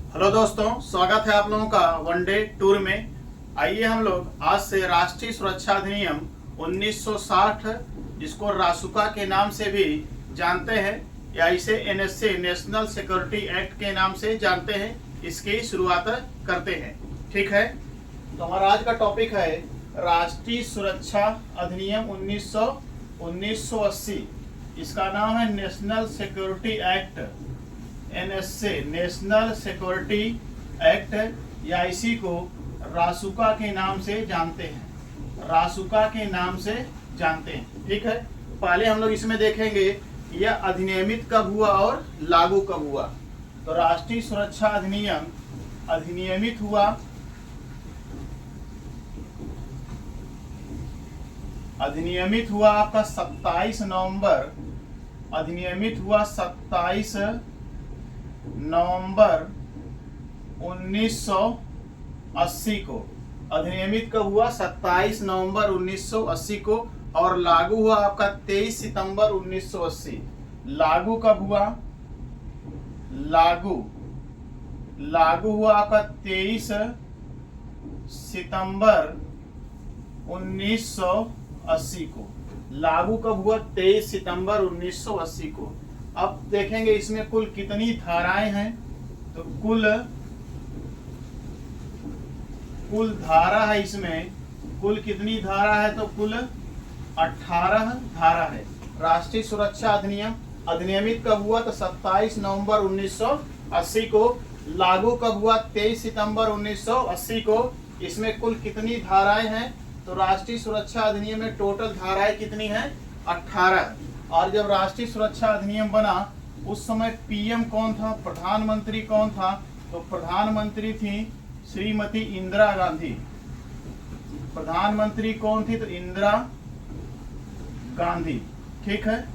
Hello दोस्तों, स्वागत है आप लोगों का वनडे टूर में। आइए हम लोग आज से राष्ट्रीय सुरक्षा अधिनियम 1960, जिसको रासुका के नाम से भी जानते हैं या इसे एनएसए नेशनल सिक्योरिटी एक्ट के नाम से जानते हैं, इसकी शुरुआत करते हैं। ठीक है, तो हमारा आज का टॉपिक है राष्ट्रीय सुरक्षा अधिनियम 1980। इसका नाम है national security act, NSA national security act, या इसी को रासुका के नाम से जानते हैं, रासुका के नाम से जानते हैं। ठीक है, पहले हम लोग इसमें देखेंगे यह अधिनियमित कब हुआ और लागू कब हुआ। तो राष्ट्रीय सुरक्षा अधिनियम अधिनियमित हुआ आपका 27 नवंबर, अधिनियमित हुआ 27 नवंबर 1980 को। अधिनियमित कब हुआ? 27 नवंबर 1980 को। और लागू हुआ आपका 23 सितंबर 1980। लागू कब हुआ? लागू हुआ आपका 23 सितंबर 1980 को। लागू कब हुआ? 23 सितंबर 1980 को। अब देखेंगे इसमें कुल कितनी धाराएं हैं। तो कुल धारा है, इसमें कुल कितनी धारा है? तो कुल 18 धारा है। राष्ट्रीय सुरक्षा अधिनियम अधिनियमित कब हुआ? तो 27 नवंबर 1980 को। लागू कब हुआ? 23 सितंबर 1980 को। इसमें कुल कितनी धाराएं हैं? तो राष्ट्रीय सुरक्षा अधिनियम में टोटल धाराएं कितनी हैं? 18। और जब राष्ट्रीय सुरक्षा अधिनियम बना उस समय पीएम कौन था? प्रधानमंत्री कौन था? तो प्रधानमंत्री थी श्रीमती इंदिरा गांधी। प्रधानमंत्री कौन थी? तो इंदिरा गांधी। ठीक है,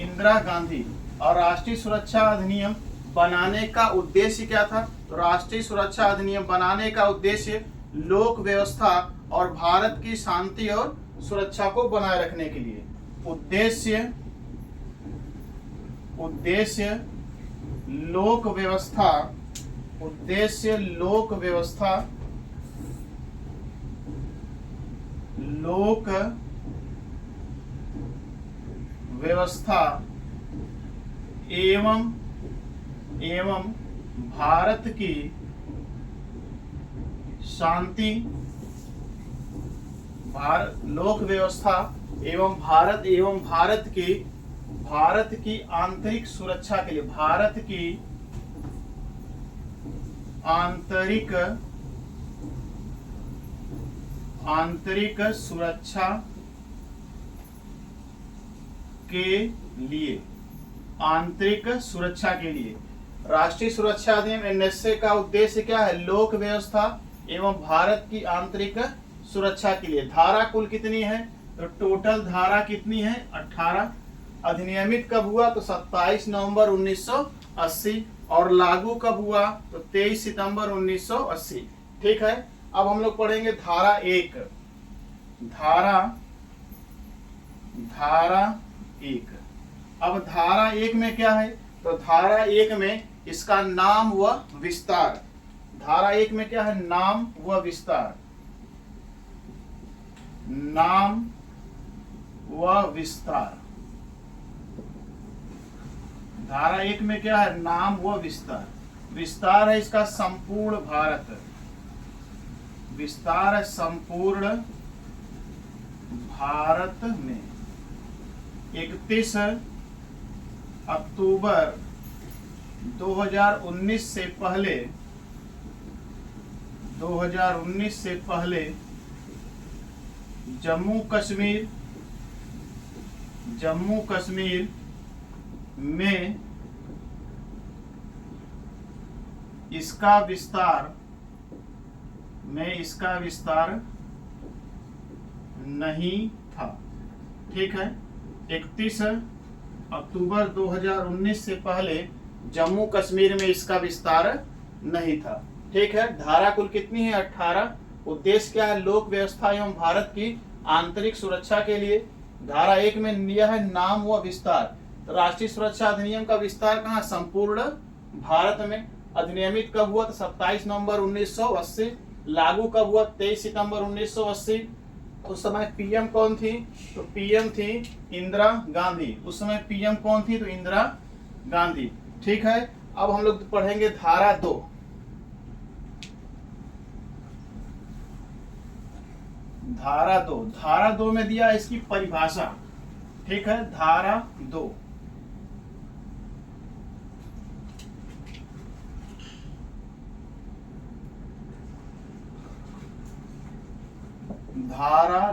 इंदिरा गांधी। और राष्ट्रीय सुरक्षा अधिनियम बनाने का उद्देश्य क्या था? तो राष्ट्रीय सुरक्षा अधिनियम बनाने का उद्देश्य लोक व्यवस्था और भारत की शांति और सुरक्षा को बनाए रखने के लिए। उद्देश्य लोक व्यवस्था, उद्देश्य लोक व्यवस्था, लोक व्यवस्था एवं भारत की शांति, लोक व्यवस्था एवं भारत की आंतरिक सुरक्षा के लिए, भारत की आंतरिक सुरक्षा के लिए राष्ट्रीय सुरक्षा अधिनियम एनएसए का उद्देश्य क्या है? लोक व्यवस्था एवं भारत की आंतरिक सुरक्षा के लिए। धारा कुल कितनी है? तो टोटल धारा कितनी है? 18। अधिनियमित कब हुआ? तो 27 नवंबर 1980। और लागू कब हुआ? तो 23 सितंबर 1980। ठीक है, अब हम लोग पढ़ेंगे धारा 1। धारा 1। अब धारा 1 में क्या है? तो धारा 1 में इसका नाम व विस्तार। धारा 1 में क्या है? नाम व विस्तार। नाम व विस्तार। धारा 1 में क्या है? नाम व विस्तार। विस्तार है इसका संपूर्ण भारत। विस्तार है संपूर्ण भारत में। 31 अक्टूबर 2019 से पहले जम्मू कश्मीर में इसका विस्तार नहीं था। ठीक है, 31 अक्टूबर 2019 से पहले जम्मू कश्मीर में इसका विस्तार नहीं था। ठीक है, धारा कुल कितनी है? 18। उद्देश्य क्या है? लोक व्यवस्था एवं भारत की आंतरिक सुरक्षा के लिए। धारा 1 में यह है नाम व विस्तार। तो राष्ट्रीय सुरक्षा अधिनियम का विस्तार कहाँ? संपूर्ण भारत में। अधिनियमित कब हुआ? तो 27 नवंबर 1980। लागू कब हुआ? 23 सितंबर 1980। उस समय पीएम कौन थी? तो पीएम थी इंदिरा गांधी। उस समय पीएम कौन थी? तो इंदिरा गांधी। ठीक है, अब हम लोग पढ़ेंगे धारा 2। धारा 2 में दिया इसकी परिभाषा। ठीक है, धारा 2। धारा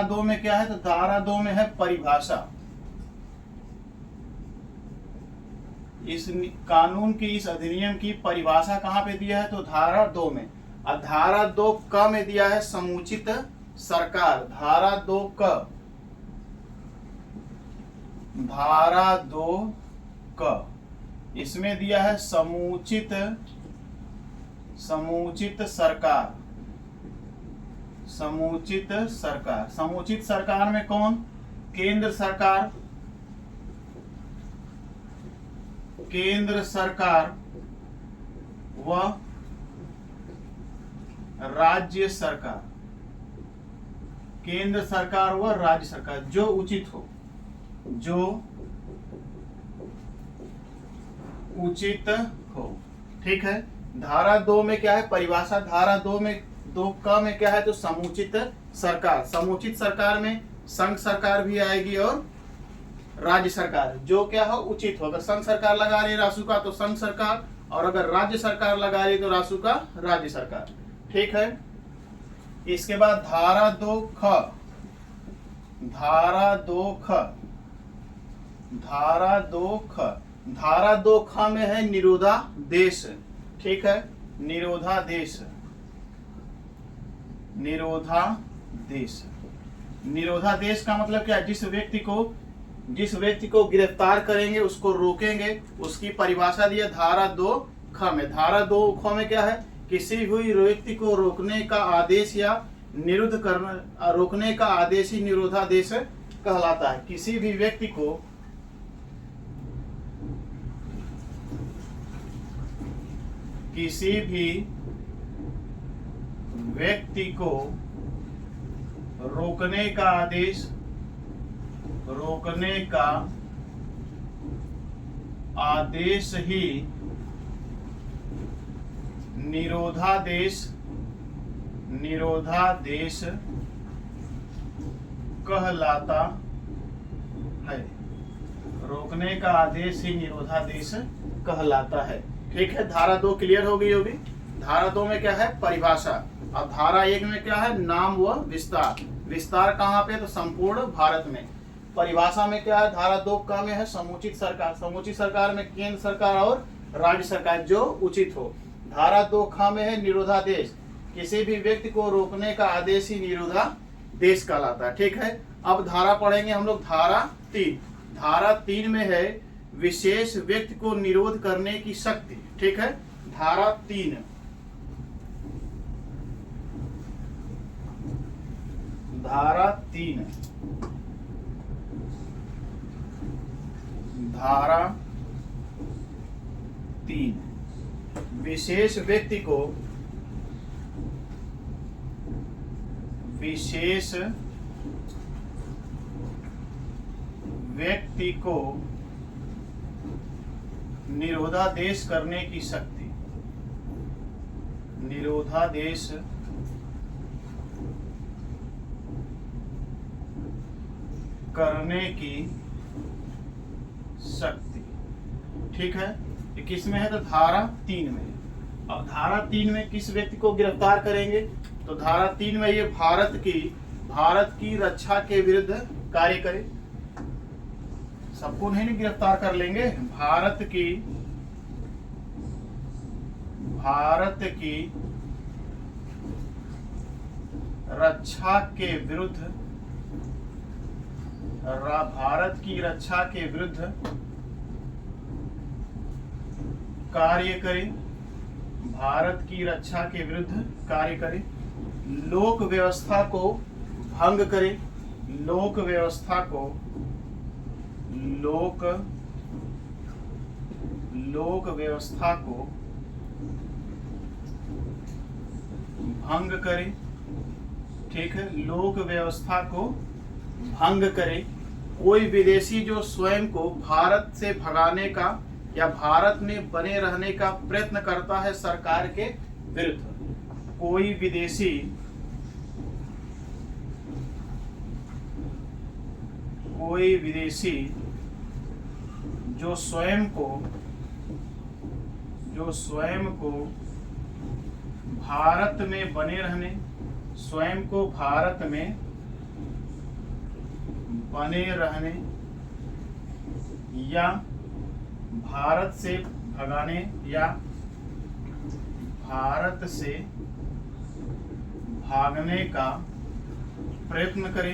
2 में क्या है? तो धारा 2 में है परिभाषा। इस कानून की, इस अधिनियम की परिभाषा कहां पे दिया है? तो धारा 2 में। और धारा 2 क में दिया है समुचित सरकार। धारा 2 क, धारा 2 क इसमें दिया है समुचित सरकार। समुचित सरकार। समुचित सरकार में कौन? केंद्र सरकार, व राज्य सरकार। केंद्र सरकार व राज्य सरकार, जो उचित हो, ठीक है। धारा 2 में क्या है? परिभाषा। धारा 2 में 2 क में क्या है? तो समुचित सरकार। समुचित सरकार में संघ सरकार भी आएगी और राज्य सरकार, जो क्या हो? उचित हो। अगर संघ सरकार लगा रही है रासु का तो संघ सरकार, और अगर राज्य सरकार लगा रही है तो रासु का राज्य सरकार। ठीक है, इसके बाद धारा 2 ख। धारा 2 ख में है निरोधादेश। ठीक है, निरोधादेश का मतलब क्या है? जिस व्यक्ति को गिरफ्तार करेंगे, उसको रोकेंगे, उसकी परिभाषा दी है धारा 2 ख में। धारा 2 ख में क्या है? किसी भी व्यक्ति को रोकने का आदेश या निरुद्ध करना, रोकने का आदेश ही निरोधादेश कहलाता है। किसी भी व्यक्ति को रोकने का आदेश ही निरोधादेश कहलाता है। रोकने का आदेश ही निरोधादेश कहलाता है। ठीक है, धारा 2 क्लियर हो गई होगी। धारा 2 में क्या है? परिभाषा। अब धारा 1 में क्या है? नाम व विस्तार। विस्तार कहाँ पे? तो संपूर्ण भारत में। परिभाषा में क्या है? धारा 2 का में है समुचित सरकार। समुचित सरकार में केंद्र सरकार और राज्य सरकार, जो उचित हो। धारा 2 ख में है निरोधादेश। किसी भी व्यक्ति को रोकने का आदेश ही निरोधादेश कहलाता है। ठीक है, अब धारा पढ़ेंगे हम लोग धारा 3। धारा 3 में है विशेष व्यक्ति को निरोध करने की शक्ति। ठीक है, धारा 3। धारा 3 विशेष व्यक्ति को निरोधादेश करने की शक्ति। निरोधादेश करने की शक्ति। ठीक है, ये किस में है? तो धारा 3 में। अब धारा 3 में किस व्यक्ति को गिरफ्तार करेंगे? तो धारा 3 में ये भारत की रक्षा के विरुद्ध कार्य करे। सबको नहीं गिरफ्तार कर लेंगे। भारत की रक्षा के विरुद्ध, भारत की रक्षा के विरुद्ध कार्य करे। भारत की रक्षा के विरुद्ध कार्य करे। लोक व्यवस्था को भंग करे। लोक लोक व्यवस्था को भंग करे, ठीक है, लोक व्यवस्था को भंग करे। कोई विदेशी जो स्वयं को भारत से भगाने का या भारत में बने रहने का प्रयत्न करता है सरकार के विरुद्ध, कोई विदेशी जो स्वयं को भारत में बने रहने, स्वयं को भारत में बने रहने या भारत से भगाने या भारत से भागने का प्रयत्न करे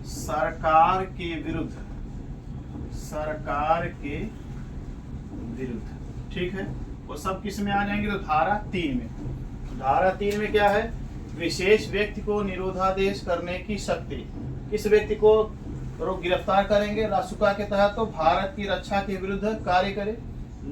सरकार के विरुद्ध, ठीक है। वो सब किस में आ जाएंगे? तो धारा 3 में। धारा 3 में क्या है? विशेष व्यक्ति को निरोधादेश करने की शक्ति। किस व्यक्ति को गिरफ्तार करेंगे रासुका के तहत? तो भारत की रक्षा के विरुद्ध कार्य करे,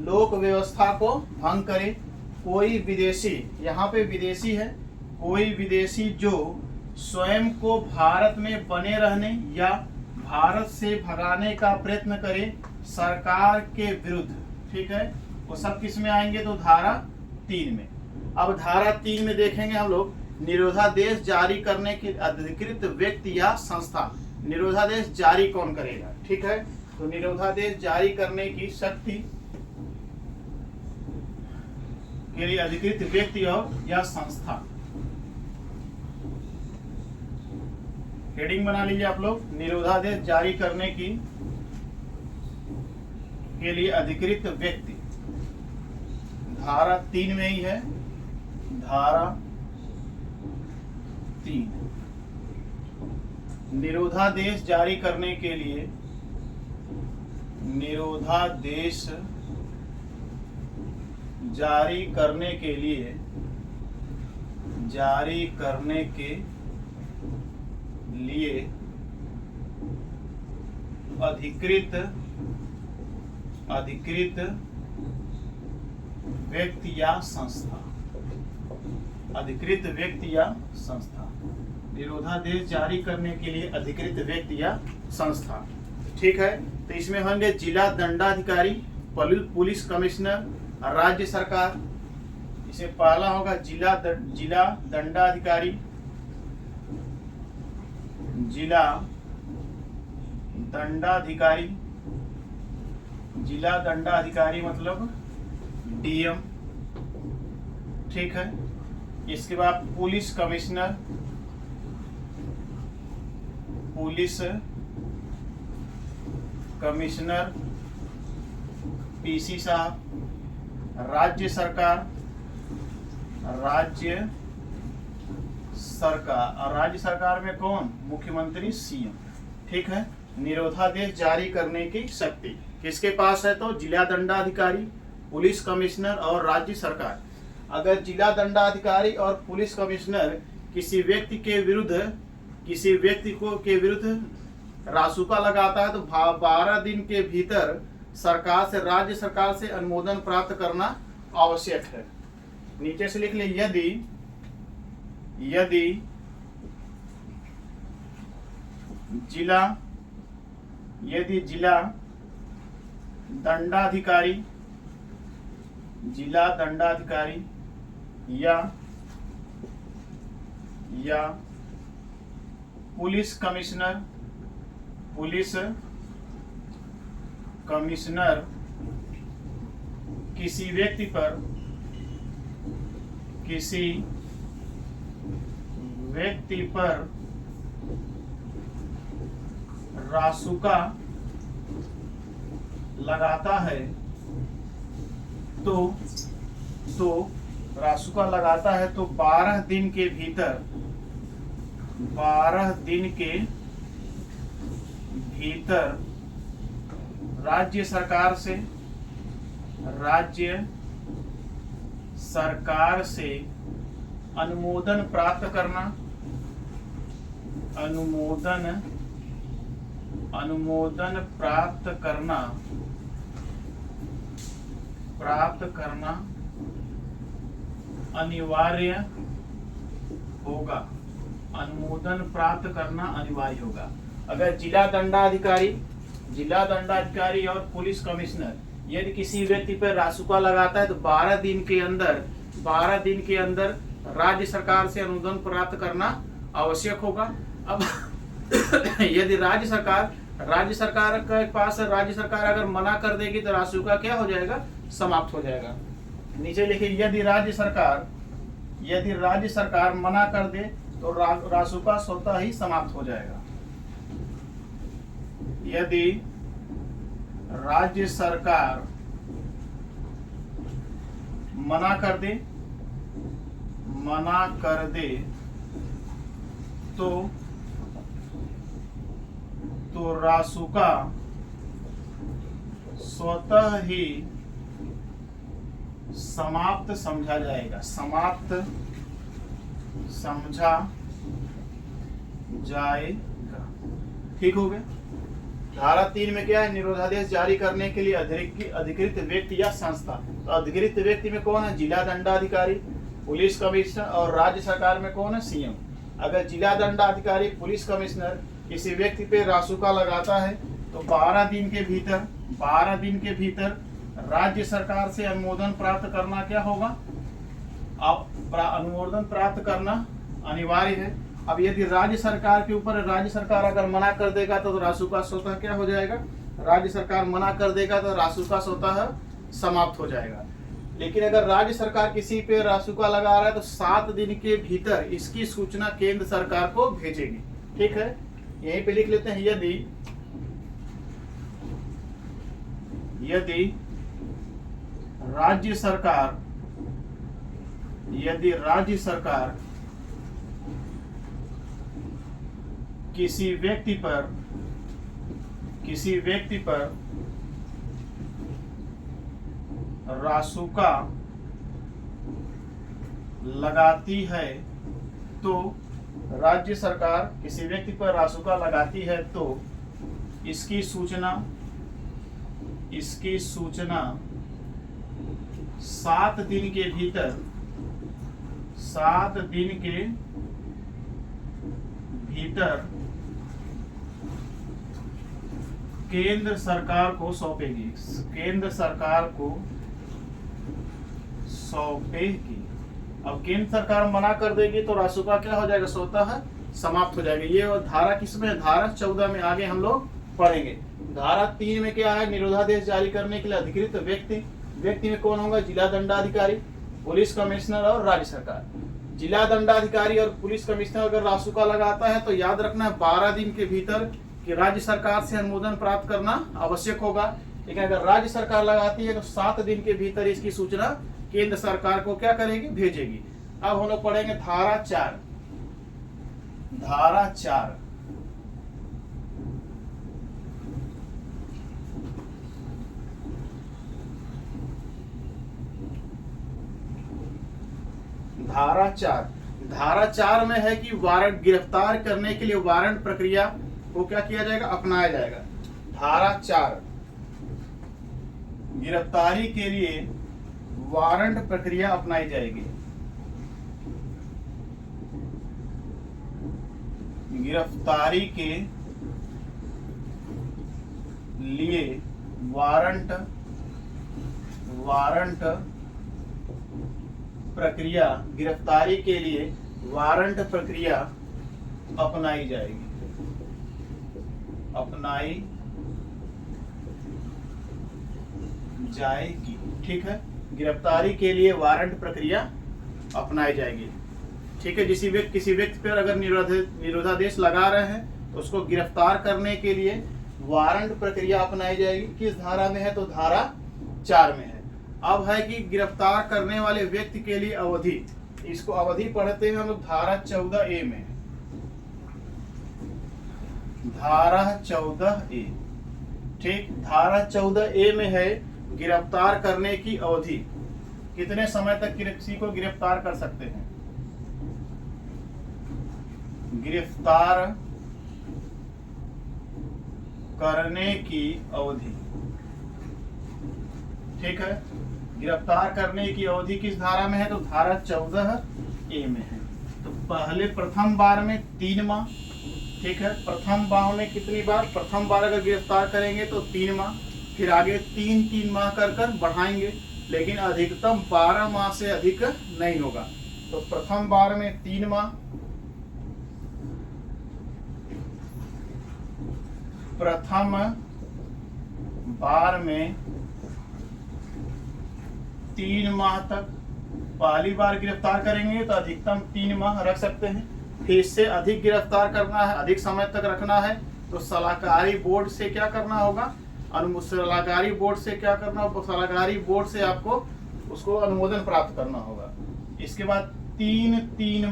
लोक व्यवस्था को भंग करे। कोई विदेशी, यहाँ पे विदेशी है, कोई विदेशी जो स्वयं को भारत में बने रहने या भारत से भगाने का प्रयत्न करे सरकार के विरुद्ध, ठीक है। वो सब किस में आएंगे? तो धारा 3 में। अब धारा 3 में देखेंगे हम लोग, निरोधादेश जारी करने की अधिकृत व्यक्ति या संस्था। निरोधादेश जारी कौन करेगा, ठीक है। तो निरोधादेश जारी करने की शक्ति के लिए अधिकृत व्यक्ति और या संस्था। हेडिंग बना लीजिए आप लोग, निरोधादेश जारी करने की के लिए अधिकृत व्यक्ति। धारा 3 में ही है, धारा 3। निरोधादेश जारी करने के लिए, निरोधादेश जारी करने के लिए अधिकृत व्यक्ति या संस्था। अधिकृत व्यक्ति या संस्था। निरोधादेश जारी करने के लिए अधिकृत व्यक्ति या संस्था, ठीक है। तो इसमें होंगे जिला दंडाधिकारी, पुलिस कमिश्नर, राज्य सरकार। इसे पहला होगा जिला दंडाधिकारी। जिला दंडाधिकारी मतलब डीएम, ठीक है। इसके बाद पुलिस कमिश्नर, पीसी साहब। राज्य सरकार, और राज्य सरकार में कौन? मुख्यमंत्री, सीएम, ठीक है। निरोधादेश जारी करने की शक्ति किसके पास है? तो जिला दंडाधिकारी, पुलिस कमिश्नर और राज्य सरकार। अगर जिला दंडाधिकारी और पुलिस कमिश्नर किसी व्यक्ति के विरुद्ध रासुका लगाता है तो 12 दिन के भीतर सरकार से, राज्य सरकार से अनुमोदन प्राप्त करना आवश्यक है। नीचे से लिख ले, यदि जिला दंडाधिकारी या पुलिस कमिश्नर किसी व्यक्ति पर रासुका लगाता है तो रासुका लगाता है तो 12 दिन के भीतर राज्य सरकार से अनुमोदन अनुमोदन प्राप्त करना अनिवार्य होगा। अनुमोदन प्राप्त करना अनिवार्य होगा। अगर जिला दंडाधिकारी और पुलिस कमिश्नर यदि किसी व्यक्ति पर रासुका लगाता है तो 12 दिन के अंदर राज्य सरकार से अनुमोदन प्राप्त करना आवश्यक होगा। अब यदि राज्य सरकार के पास राज्य सरकार अगर मना कर देगी तो रासुका क्या हो जाएगा, समाप्त हो जाएगा। नीचे लिखिए, यदि राज्य सरकार मना कर दे तो रासुका स्वतः ही समाप्त हो जाएगा। यदि राज्य सरकार मना कर दे तो रासुका स्वतः ही समाप्त समझा जाएगा। ठीक हो गया। धारा 3 में क्या है, निरोधादेश जारी करने के लिए अधिकृत व्यक्ति या संस्था। तो अधिकृत व्यक्ति में कौन है, जिला दंडाधिकारी, पुलिस कमिश्नर, और राज्य सरकार में कौन है, सीएम। अगर जिला दंडाधिकारी, पुलिस कमिश्नर किसी व्यक्ति पे रासुका लगाता है तो 12 दिन के भीतर राज्य सरकार से अनुमोदन प्राप्त करना क्या होगा, अब अनुमोदन प्राप्त करना अनिवार्य है। अब यदि राज्य सरकार अगर मना कर देगा तो रासुका स्वतः क्या हो जाएगा, राज्य सरकार मना कर देगा तो रासुका स्वतः समाप्त हो जाएगा। लेकिन अगर राज्य सरकार किसी पे रासुका लगा रहा है तो 7 दिन के भीतर इसकी सूचना केंद्र सरकार को भेजेगी। ठीक है, यहीं पे लिख लेते हैं, यदि राज्य सरकार किसी व्यक्ति पर रासुका लगाती है तो राज्य सरकार किसी व्यक्ति पर रासुका लगाती है तो इसकी सूचना 7 दिन के भीतर केंद्र सरकार को सौंपेगी। अब केंद्र सरकार मना कर देगी तो रासुका क्या हो जाएगा, स्वतः समाप्त हो जाएगा। ये धारा किसमें, धारा 14 में आगे हम लोग पढ़ेंगे। धारा 3 में क्या है, निरोधादेश जारी करने के लिए अधिकृत व्यक्ति में कौन होगा, जिला दंडाधिकारी, पुलिस कमिश्नर और राज्य सरकार। जिला दंडाधिकारी और पुलिस कमिश्नर अगर रासुका लगाता है तो याद रखना 12 दिन के भीतर कि राज्य सरकार से अनुमोदन प्राप्त करना आवश्यक होगा। लेकिन अगर राज्य सरकार लगाती है तो 7 दिन के भीतर इसकी सूचना केंद्र सरकार को क्या करेगी, भेजेगी। अब हम लोग पढ़ेंगे धारा 4। धारा 4 में है कि वारंट गिरफ्तार करने के लिए वारंट प्रक्रिया को क्या किया जाएगा, अपनाया जाएगा। धारा 4 गिरफ्तारी के लिए वारंट प्रक्रिया अपनाई जाएगी। गिरफ्तारी के लिए वारंट प्रक्रिया अपनाई जाएगी। ठीक है, गिरफ्तारी के लिए वारंट प्रक्रिया अपनाई जाएगी। ठीक है, किसी व्यक्ति पर अगर निरोधादेश लगा रहे हैं तो उसको गिरफ्तार करने के लिए वारंट प्रक्रिया अपनाई जाएगी। किस धारा में है, तो धारा 4 में है। अब है कि गिरफ्तार करने वाले व्यक्ति के लिए अवधि, इसको अवधि पढ़ते हैं हम लोग धारा 14A में। धारा 14A, ठीक, धारा 14A में है गिरफ्तार करने की अवधि। कितने समय तक किसी को गिरफ्तार कर सकते हैं, गिरफ्तार करने की अवधि, ठीक है। गिरफ्तार करने की अवधि किस धारा में है, तो धारा 14A में है। तो पहले प्रथम बार में 3 माह, ठीक है। प्रथम बार में कितनी बार, प्रथम बार अगर गिरफ्तार करेंगे तो 3 माह, फिर आगे 3 माह कर बढ़ाएंगे, लेकिन अधिकतम 12 माह से अधिक नहीं होगा। तो प्रथम बार में 3 माह, प्रथम बार में 3 माह तक, पहली बार गिरफ्तार करेंगे तो अधिकतम 3 माह रख सकते हैं। फिर इससे अधिक गिरफ्तार करना है, अधिक समय तक रखना है, तो सलाहकारी बोर्ड से क्या करना होगा, सलाहकारी बोर्ड से क्या करना होगा, सलाहकारी बोर्ड से आपको उसको अनुमोदन प्राप्त करना होगा। इसके बाद 3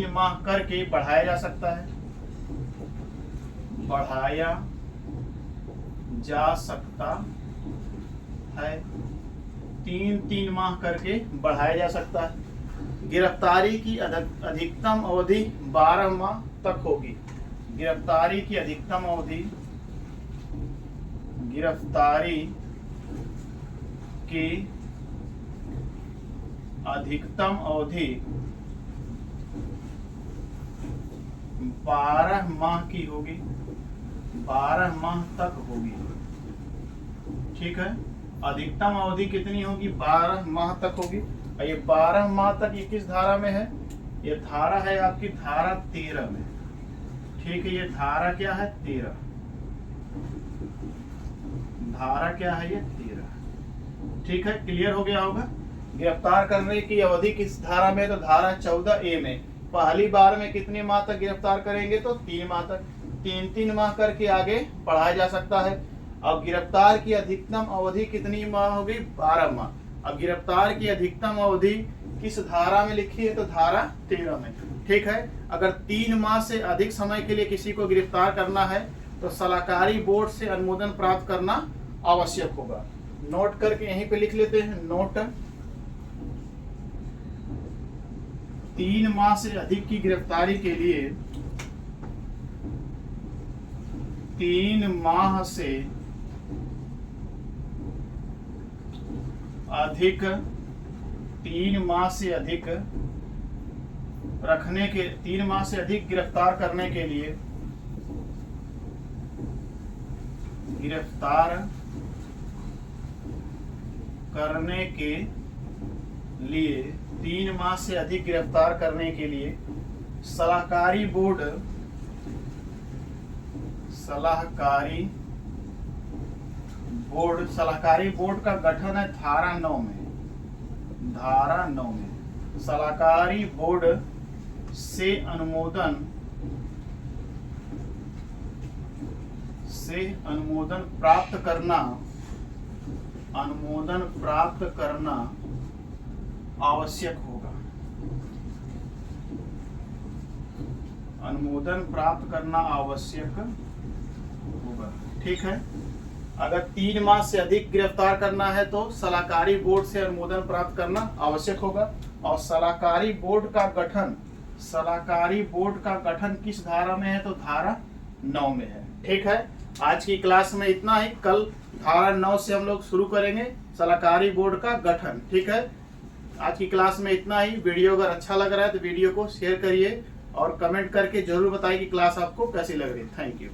माह करके बढ़ाया जा सकता है, बढ़ाया जा सकता है, 3 माह करके बढ़ाया जा सकता है। गिरफ्तारी की अधिकतम अवधि 12 माह तक होगी। गिरफ्तारी की अधिकतम अवधि, गिरफ्तारी की अधिकतम अवधि 12 माह की होगी, 12 माह तक होगी, ठीक है। अधिकतम अवधि कितनी होगी, 12 माह तक होगी। और ये 12 माह तक ये किस धारा में है, ये धारा है आपकी धारा 13 में, ठीक है। ये धारा क्या है, 13, धारा क्या है, ये 13, ठीक है। क्लियर हो गया होगा। गिरफ्तार करने की अवधि किस धारा में, तो धारा 14A में। पहली बार में कितने माह तक गिरफ्तार करेंगे, तो 3 माह तक, 3 माह करके आगे बढ़ाया जा सकता है। अब गिरफ्तार की अधिकतम अवधि कितनी माह होगी, 12 माह। अब गिरफ्तार की अधिकतम अवधि किस धारा में लिखी है, तो धारा 13 में, ठीक है। अगर 3 माह से अधिक समय के लिए किसी को गिरफ्तार करना है तो सलाहकारी बोर्ड से अनुमोदन प्राप्त करना आवश्यक होगा। नोट करके यहीं पे लिख लेते हैं, नोट 3 माह से अधिक की गिरफ्तारी के लिए, 3 माह से अधिक, 3 माह से अधिक रखने के, 3 माह से अधिक गिरफ्तार करने के लिए, गिरफ्तार करने के लिए 3 माह से अधिक गिरफ्तार करने के लिए सलाहकारी बोर्ड, सलाहकारी बोर्ड का गठन है धारा 9 में, धारा 9 में। सलाहकारी बोर्ड से अनुमोदन प्राप्त करना, अनुमोदन प्राप्त करना आवश्यक होगा, अनुमोदन प्राप्त करना आवश्यक होगा, ठीक है। अगर 3 माह से अधिक गिरफ्तार करना है तो सलाहकारी बोर्ड से अनुमोदन प्राप्त करना आवश्यक होगा। और सलाहकारी बोर्ड का गठन, सलाहकारी बोर्ड का गठन किस धारा में है, तो धारा 9 में है, ठीक है। आज की क्लास में इतना ही, कल धारा 9 से हम लोग शुरू करेंगे सलाहकारी बोर्ड का गठन, ठीक है। आज की क्लास में इतना ही। वीडियो अगर अच्छा लग रहा है तो वीडियो को शेयर करिए और कमेंट करके जरूर बताइए कि क्लास आपको कैसी लग रही है। Thank you.